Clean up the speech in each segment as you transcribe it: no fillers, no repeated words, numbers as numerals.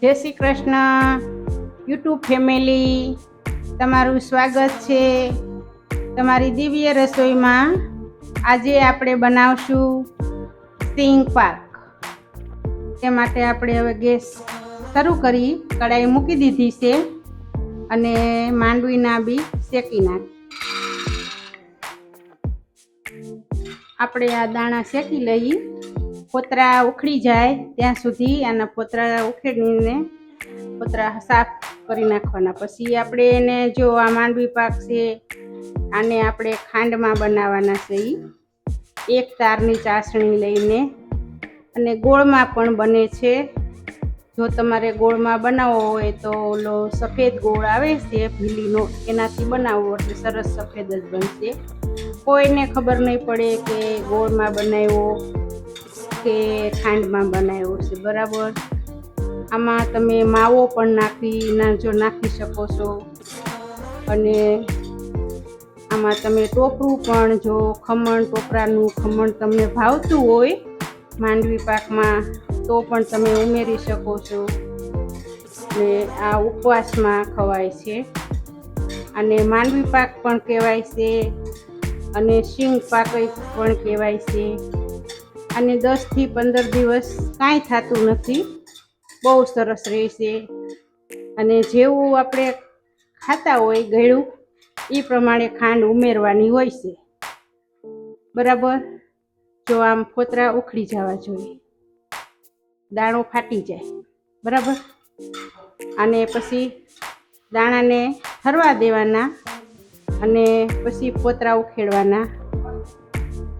જય Shri Krishna YouTube family, તમારું સ્વાગત છે તમારી દિવ્ય રસોઈમાં। આજે આપણે બનાવશું સિંગ પાક। તે માટે આપણે હવે ગેસ શરૂ કરી કડાઈ મૂકી દીધી છે અને માંડવીના બી શેકી નાખ। આપણે આ દાણા શેકી લઈ, પોતરા ઉખડી જાય ત્યાં સુધી આના પોતરા ઉખેડીને પોતરા સાફ કરી નાખવાના। પછી આપણે એને જો આ માંડવી પાક છે, આને આપણે ખાંડમાં બનાવવાના છે। એક તારની ચાસણી લઈને અને ગોળમાં પણ બને છે। જો તમારે ગોળમાં બનાવવો હોય તો ઓલો સફેદ ગોળ આવે છે ભીલીનો, એનાથી બનાવવો એટલે સરસ સફેદ જ બનશે। કોઈને ખબર નહીં પડે કે ગોળમાં બનાવ્યો કે ખાંડમાં બનાવ્યો છે, બરાબર। આમાં તમે માવો પણ નાખી શકો છો અને આમાં તમે ટોપરું પણ, જો ટોપરાનું ખમણ તમને ભાવતું હોય માંડવી પાકમાં તો પણ તમે ઉમેરી શકો છો। ને આ ઉપવાસમાં ખવાય છે, અને માંડવી પાક પણ કહેવાય છે અને સિંગ પાક પણ કહેવાય છે। અને 10 થી 15 દિવસ કાંઈ થતું નથી, બહુ સરસ રહેશે। અને જેવું આપણે ખાતા હોય ગળ્યું એ પ્રમાણે ખાંડ ઉમેરવાની હોય છે, બરાબર। જો આમ ફોતરા ઉખડી જવા જોઈએ, દાણો ફાટી જાય, બરાબર। અને પછી દાણાને ઠરવા દેવાના અને પછી ફોતરા ઉખેડવાના।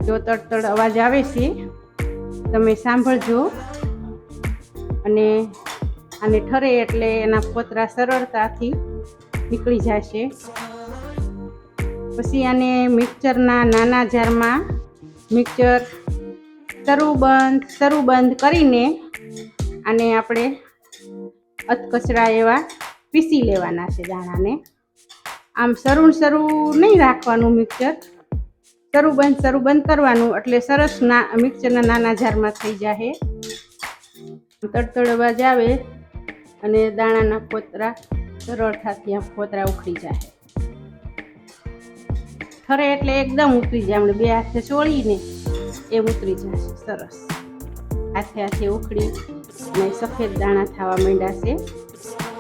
જો તડતડ અવાજ આવે છે તમે સાંભળજો, અને આને ઠરે એટલે એના ફોતરા સરળતાથી નીકળી જશે। પછી આને મિક્સરના નાના જારમાં મિક્સર શરૂ બંધ કરીને આને આપણે અધકચરા એવા પીસી લેવાના છે દાણાને। આમ શરૂ નહીં રાખવાનું મિક્સર, શરૂ બંધ કરવાનું એટલે સરસ મિક્સરના નાના જારમાં થઈ જાય। તડતડ અવાજ આવે અને દાણાના ફોતરા સરળતાથી ફોતરા ઉખડી જાય। ઠરે એટલે એકદમ ઉતરી જાય, આપણે બે હાથે ચોળીને એ ઉતરી જશે સરસ। હાથે ઉખડી અને સફેદ દાણા થવા માંડ્યા છે।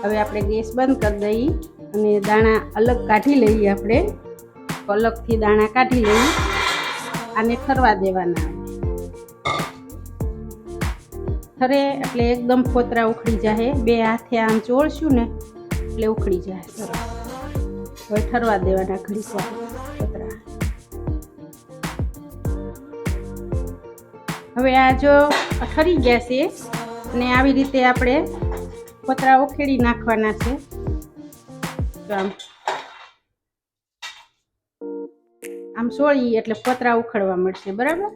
હવે આપણે ગેસ બંધ કરી દઈએ અને દાણા અલગ કાઢી લઈએ। આપણે અલગથી દાણા કાઢી લઈએ, આને ઠરવા દેવાના। ઠરે એટલે એકદમ ફોતરા ઉખડી જાય, બે હાથે આમ ચોળશું ને એટલે ઉખડી જાય સરસ। હવે ઠરવા દેવાના ઘડી ફોતરા। હવે આ જો ઠરી ગયા છે અને આવી રીતે આપણે ફોતરા ઉખેડી નાખવાના છે। તો આમ સોળી એટલે ફોતરા ઉખડવા મળશે, બરાબર।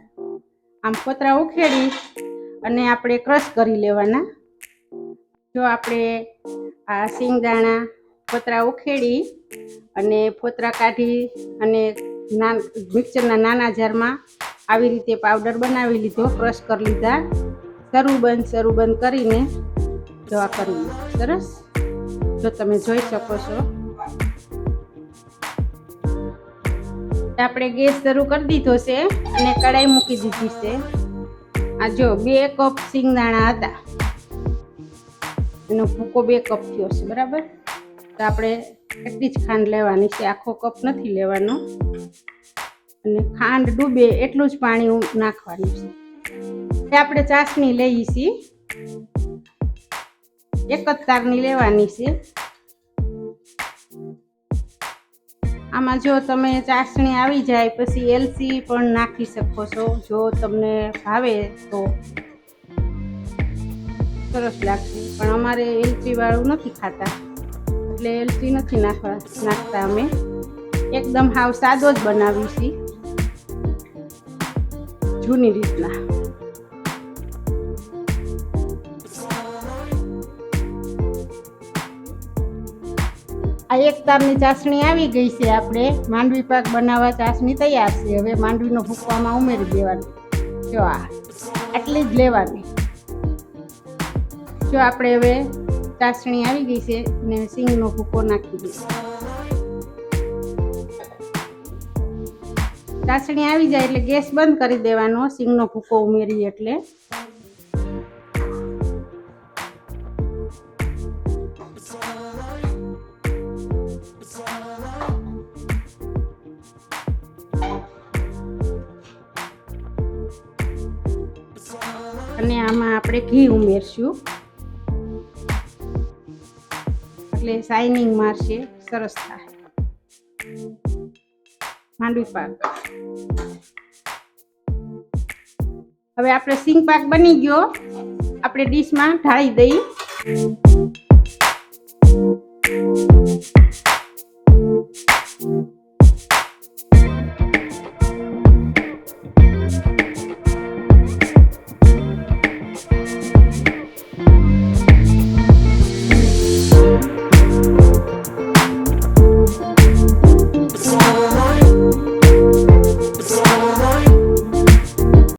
આમ ફોતરા ઉખેડી અને આપણે ક્રશ કરી લેવાના। જો આપણે આ સિંગદાણા ફોતરા ઉખેડી અને ફોતરા કાઢી અને મિક્સરના નાના જારમાં આવી રીતે પાવડર બનાવી લીધો, ક્રશ કરી લીધા। શરૂ બંધ કરીને દવા કરી સરસ, જો તમે જોઈ શકો છો। આપણે ગેસ શરૂ કરી દીધો છે અને કડાઈ મૂકી દીધી છે। આ જો 2 કપ સિંગદાણા હતા, એનો ભૂકો 2 કપ થયો છે, બરાબર। તો આપણે એટલી જ ખાંડ લેવાની છે, આખો કપ નથી લેવાનો। અને ખાંડ ડૂબે એટલું જ પાણી નાખવાનું છે। એ આપણે ચાસણી લઈએ છીએ, એક જ તારની લેવાની છે। આમાં જો તમે ચાસણી આવી જાય પછી એલચી પણ નાખી શકો છો, જો તમને ભાવે તો સરસ લાગશે। પણ અમારે એલચી વાળું નથી ખાતા એટલે એલચી નથી નાખતા અમે, એકદમ હાવ સાદો જ બનાવી છીએ જૂની રીતના। આ એક તારની ચાસણી આવી ગઈ છે, આપણે માંડવી પાક બનાવવા ચાસણી તૈયાર છે। હવે માંડવીનો ભૂકો આમાં ઉમેરી દેવાનો, જો આટલી જ લેવાની। જો આપણે હવે ચાસણી આવી ગઈ છે અને સિંગનો ભૂકો નાખી દઈશું. ચાસણી આવી જાય એટલે ગેસ બંધ કરી દેવાનો. સિંગનો ભૂકો ઉમેરી એટલે અને આમાં આપણે ઘી ઉમેરશું એટલે શાઇનિંગ મારશે, સરસ થાય. માંડવી પાક. હવે આપણે સિંગ પાક બની ગયો, આપણે ડીશમાં ઢાળી દઈએ.